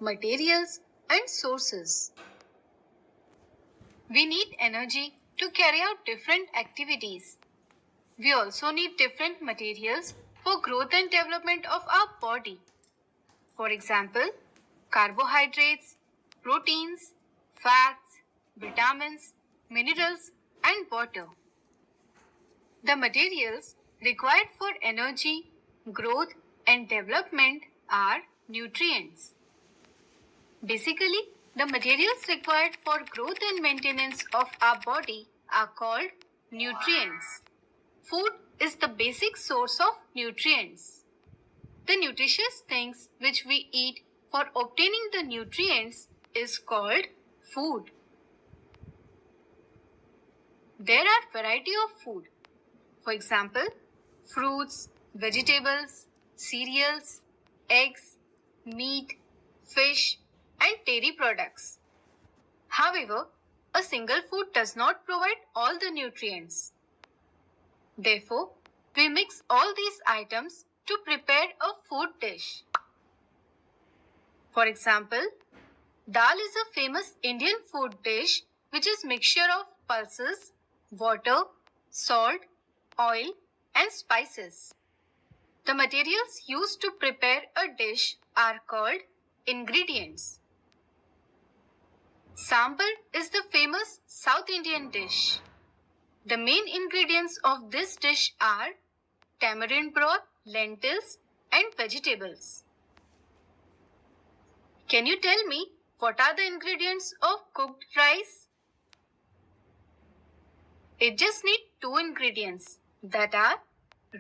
materials, and sources. We need energy to carry out different activities. We also need different materials for growth and development of our body. For example, carbohydrates, proteins, fats, vitamins, minerals, and water. The materials required for energy, growth, and development are nutrients. Basically, the materials required for growth and maintenance of our body are called nutrients. Food is the basic source of nutrients. The nutritious things which we eat for obtaining the nutrients is called food. There are variety of food. For example, fruits, vegetables, cereals, eggs, meat, fish, and dairy products. However, a single food does not provide all the nutrients. Therefore, we mix all these items to prepare a food dish. For example, dal is a famous Indian food dish which is mixture of pulses, water, salt, oil, and spices. The materials used to prepare a dish are called ingredients. Sambar is the famous South Indian dish. The main ingredients of this dish are tamarind broth, lentils, and vegetables. Can you tell me what are the ingredients of cooked rice? It just needs two ingredients, that are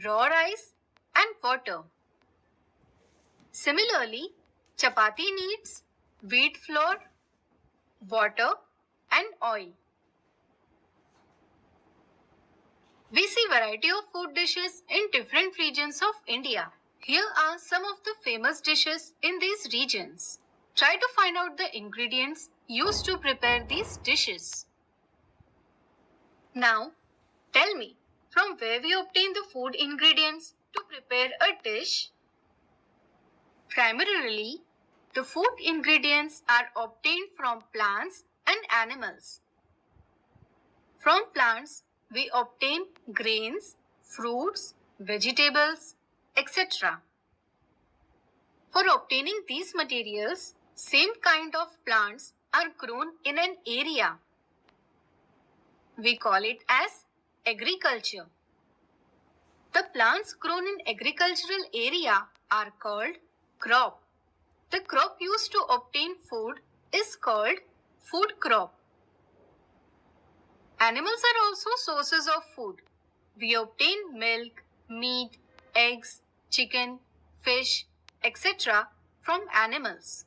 raw rice and water. Similarly, chapati needs wheat flour, water, and oil. We see variety of food dishes in different regions of India. Here are some of the famous dishes in these regions. Try to find out the ingredients used to prepare these dishes. Now, tell me, from where we obtain the food ingredients to prepare a dish? Primarily, the food ingredients are obtained from plants and animals. From plants, we obtain grains, fruits, vegetables, etc. For obtaining these materials, same kind of plants are grown in an area. We call it as agriculture. The plants grown in agricultural area are called crop. The crop used to obtain food is called food crop. Animals are also sources of food. We obtain milk, meat, eggs, chicken, fish, etc. from animals.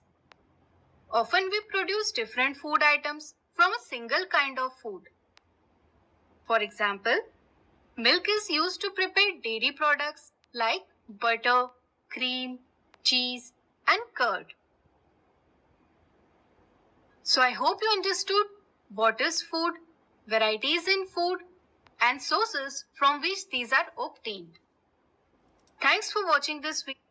Often we produce different food items from a single kind of food. For example, milk is used to prepare dairy products like butter, cream, cheese, and curd. So I hope you understood what is food, varieties in food, and sources from which these are obtained. Thanks for watching this video.